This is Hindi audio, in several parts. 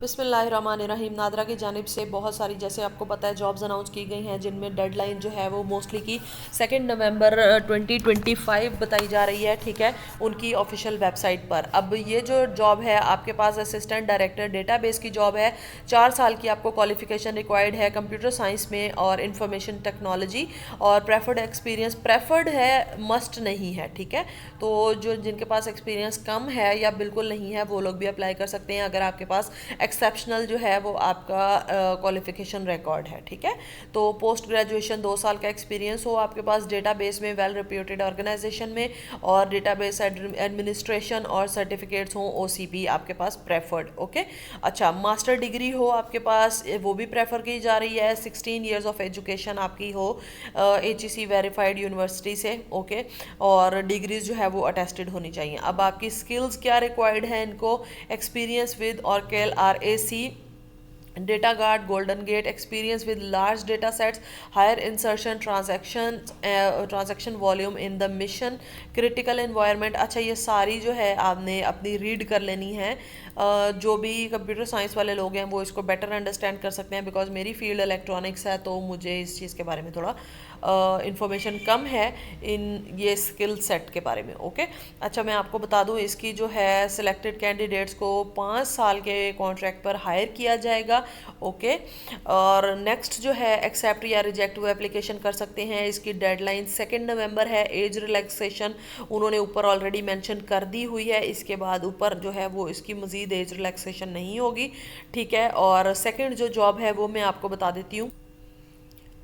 बिस्मिल्लाहिर्रहमानिर्रहीम। नादरा की जानिब से बहुत सारी, जैसे आपको पता है, जॉब्स अनाउंस की गई हैं जिनमें डेडलाइन जो है वो मोस्टली की 2 नवंबर 2025 बताई जा रही है। ठीक है, उनकी ऑफिशियल वेबसाइट पर। अब ये जो जॉब है आपके पास असिस्टेंट डायरेक्टर डेटाबेस की जॉब है। 4 साल की आपको क्वालिफिकेशन रिक्वायर्ड है कंप्यूटर साइंस में और इंफॉर्मेशन टेक्नोलॉजी, और प्रेफर्ड एक्सपीरियंस प्रेफर्ड है, मस्ट नहीं है। ठीक है, तो जो जिनके पास एक्सपीरियंस कम है या बिल्कुल नहीं है वो लोग भी अप्लाई कर सकते हैं, अगर आपके पास एक्सेप्शनल जो है वो आपका क्वालिफिकेशन रिकॉर्ड है। ठीक है, तो पोस्ट ग्रेजुएशन 2 साल का एक्सपीरियंस हो आपके पास डेटाबेस में, वेल रिप्यूटेड ऑर्गेनाइजेशन में, और डेटाबेस एडमिनिस्ट्रेशन और सर्टिफिकेट्स हो ओसीपी आपके पास प्रेफर्ड। ओके, अच्छा, मास्टर डिग्री हो आपके पास, वो भी प्रेफर की जा रही है। 16 ईयर्स ऑफ एजुकेशन आपकी हो HEC वेरीफाइड यूनिवर्सिटी से। ओके, और डिग्रीज जो है वो अटेस्टेड होनी चाहिए। अब आपकी स्किल्स क्या रिक्वायर्ड है इनको? Experience with Oracle RAC, data guard, golden gate, experience with large data sets, higher insertion transaction volume in the mission critical environment। अच्छा, ये सारी जो है आपने अपनी रीड कर लेनी है। जो भी कंप्यूटर साइंस वाले लोग हैं वो इसको बेटर अंडरस्टैंड कर सकते हैं, बिकॉज मेरी फील्ड इलेक्ट्रॉनिक्स है तो मुझे इस चीज़ के बारे में थोड़ा इंफॉर्मेशन कम है इन ये स्किल सेट के बारे में। ओके, अच्छा, मैं आपको बता दूं इसकी जो है सिलेक्टेड कैंडिडेट्स को 5 साल के कॉन्ट्रैक्ट पर हायर किया जाएगा। ओके, और नेक्स्ट जो है एक्सेप्ट या रिजेक्ट वो एप्लीकेशन कर सकते हैं। इसकी डेडलाइन 2 नवंबर है। एज रिलैक्सेशन उन्होंने ऊपर ऑलरेडी मेंशन कर दी हुई है, इसके बाद ऊपर जो है वो इसकी मज़ीद एज रिलैक्सेशन नहीं होगी। ठीक है, और सेकंड जो जॉब है वो मैं आपको बता देती हूँ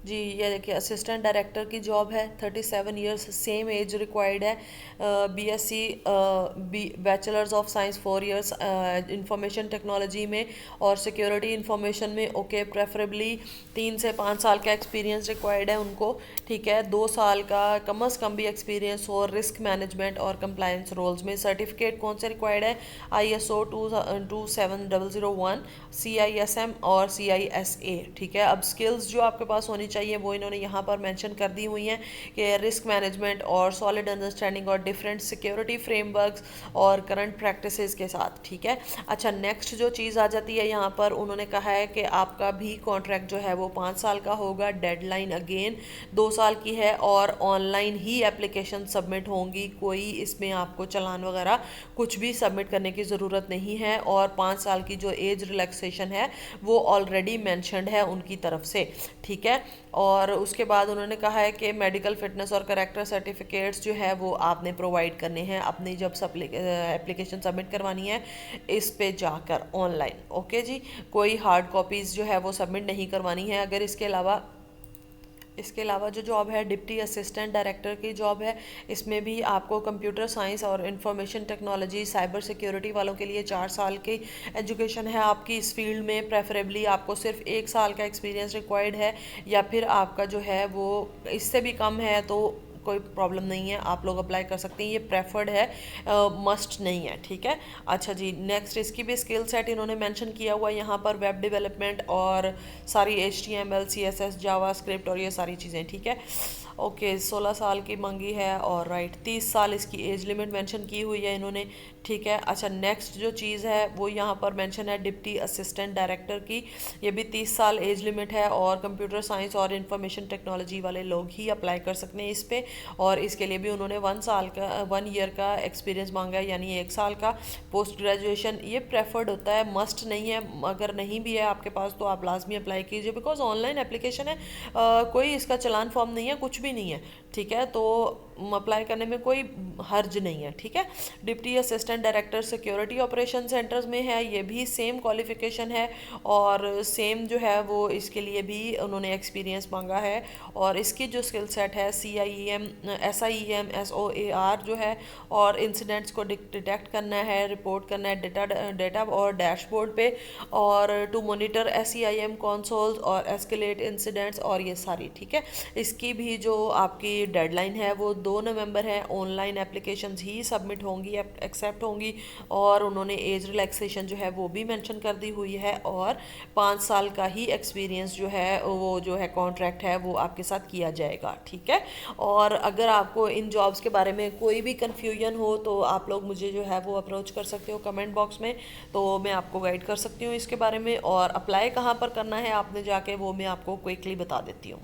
जी। ये देखिए, असिस्टेंट डायरेक्टर की जॉब है। 37 ईयर्स, सेम एज रिक्वायर्ड है। BSc bachelors of science 4 years information technology में और सिक्योरिटी इंफॉर्मेशन में। ओके, प्रेफरेबली 3 से 5 साल का एक्सपीरियंस रिक्वायर्ड है उनको। ठीक है, 2 साल का कम अज़ कम भी एक्सपीरियंस हो रिस्क मैनेजमेंट और कंप्लायंस रोल्स में। सर्टिफिकेट कौन से रिक्वायर्ड है? ISO 27001, CISM और CISA। ठीक है, अब स्किल्स जो आपके पास होनी चाहिए वो इन्होंने यहाँ पर मेंशन कर दी हुई हैं कि रिस्क मैनेजमेंट और सॉलिड अंडरस्टैंडिंग और डिफरेंट सिक्योरिटी फ्रेमवर्क्स और करंट प्रैक्टिसेस के साथ। ठीक है, अच्छा, नेक्स्ट जो चीज़ आ जाती है यहाँ पर, उन्होंने कहा है कि आपका भी कॉन्ट्रैक्ट जो है वो 5 साल का होगा। डेडलाइन अगेन 2 साल की है और ऑनलाइन ही एप्लीकेशन सबमिट होंगी। कोई इसमें आपको चालान वगैरह कुछ भी सबमिट करने की ज़रूरत नहीं है, और 5 साल की जो एज रिलैक्सेशन है वो ऑलरेडी मैंशनड है उनकी तरफ से। ठीक है, और उसके बाद उन्होंने कहा है कि मेडिकल फिटनेस और करेक्टर सर्टिफिकेट्स जो है वो आपने प्रोवाइड करने हैं अपनी जब एप्लीकेशन सबमिट करवानी है इस पे जाकर ऑनलाइन। ओके जी, कोई हार्ड कॉपीज़ जो है वो सबमिट नहीं करवानी है। अगर इसके अलावा जो जॉब है डिप्टी असिस्टेंट डायरेक्टर की जॉब है, इसमें भी आपको कंप्यूटर साइंस और इंफॉर्मेशन टेक्नोलॉजी साइबर सिक्योरिटी वालों के लिए 4 साल की एजुकेशन है आपकी इस फील्ड में। प्रेफरेबली आपको सिर्फ 1 साल का एक्सपीरियंस रिक्वायर्ड है, या फिर आपका जो है वो इससे भी कम है तो कोई प्रॉब्लम नहीं है, आप लोग अप्लाई कर सकते हैं। ये प्रेफर्ड है, मस्ट नहीं है। ठीक है, अच्छा जी, नेक्स्ट इसकी भी स्किल सेट इन्होंने मेंशन किया हुआ है यहाँ पर, वेब डेवलपमेंट और सारी HTML CSS जावा स्क्रिप्ट और ये सारी चीज़ें। ठीक है, ओके, 16 साल की मंगी है और राइट 30 साल इसकी एज लिमिट मेंशन की हुई है इन्होंने। ठीक है, अच्छा, नेक्स्ट जो चीज़ है वो यहाँ पर मेंशन है डिप्टी असिस्टेंट डायरेक्टर की। ये भी 30 साल एज लिमिट है और कंप्यूटर साइंस और इंफॉर्मेशन टेक्नोलॉजी वाले लोग ही अप्लाई कर सकते हैं इस पर, और इसके लिए भी उन्होंने 1 ईयर का एक्सपीरियंस मांगा है, यानी 1 साल का। पोस्ट ग्रेजुएशन ये प्रेफर्ड होता है, मस्ट नहीं है। अगर नहीं भी है आपके पास तो आप लाजमी अप्लाई कीजिए, बिकॉज ऑनलाइन एप्लीकेशन है, कोई इसका चलान फॉर्म नहीं है, कुछ भी नहीं है। ठीक है, तो अप्लाई करने में कोई हर्ज नहीं है। ठीक है, deputy assistant director security operation centres में है, ये भी सेम क्वालिफिकेशन है और सेम जो है वो इसके लिए भी उन्होंने एक्सपीरियंस मांगा है। और इसकी जो स्किल सेट है SIEM SOAR जो है, और इंसिडेंट्स को डिटेक्ट करना है, रिपोर्ट करना है डेटा और डैशबोर्ड पे, और टू मोनिटर SEIM कंसोल्स और एस्केलेट इंसिडेंट्स और ये सारी। ठीक है, इसकी भी जो आपकी डेडलाइन है वो 2 नवंबर है ऑनलाइन एप्लीकेशंस ही सबमिट होंगी, एक्सेप्ट होंगी, और उन्होंने एज रिलैक्सेशन जो है वो भी मेंशन कर दी हुई है, और 5 साल का ही एक्सपीरियंस जो है वो जो है कॉन्ट्रैक्ट है वो आपके साथ किया जाएगा, ठीक है। और अगर आपको इन जॉब्स के बारे में कोई भी कन्फ्यूजन हो तो आप लोग मुझे जो है वो अप्रोच कर सकते हो कमेंट बॉक्स में, तो मैं आपको गाइड कर सकती हूँ इसके बारे में। और अप्लाई कहाँ पर करना है आपने जाके वो मैं आपको क्विकली बता देती हूँ।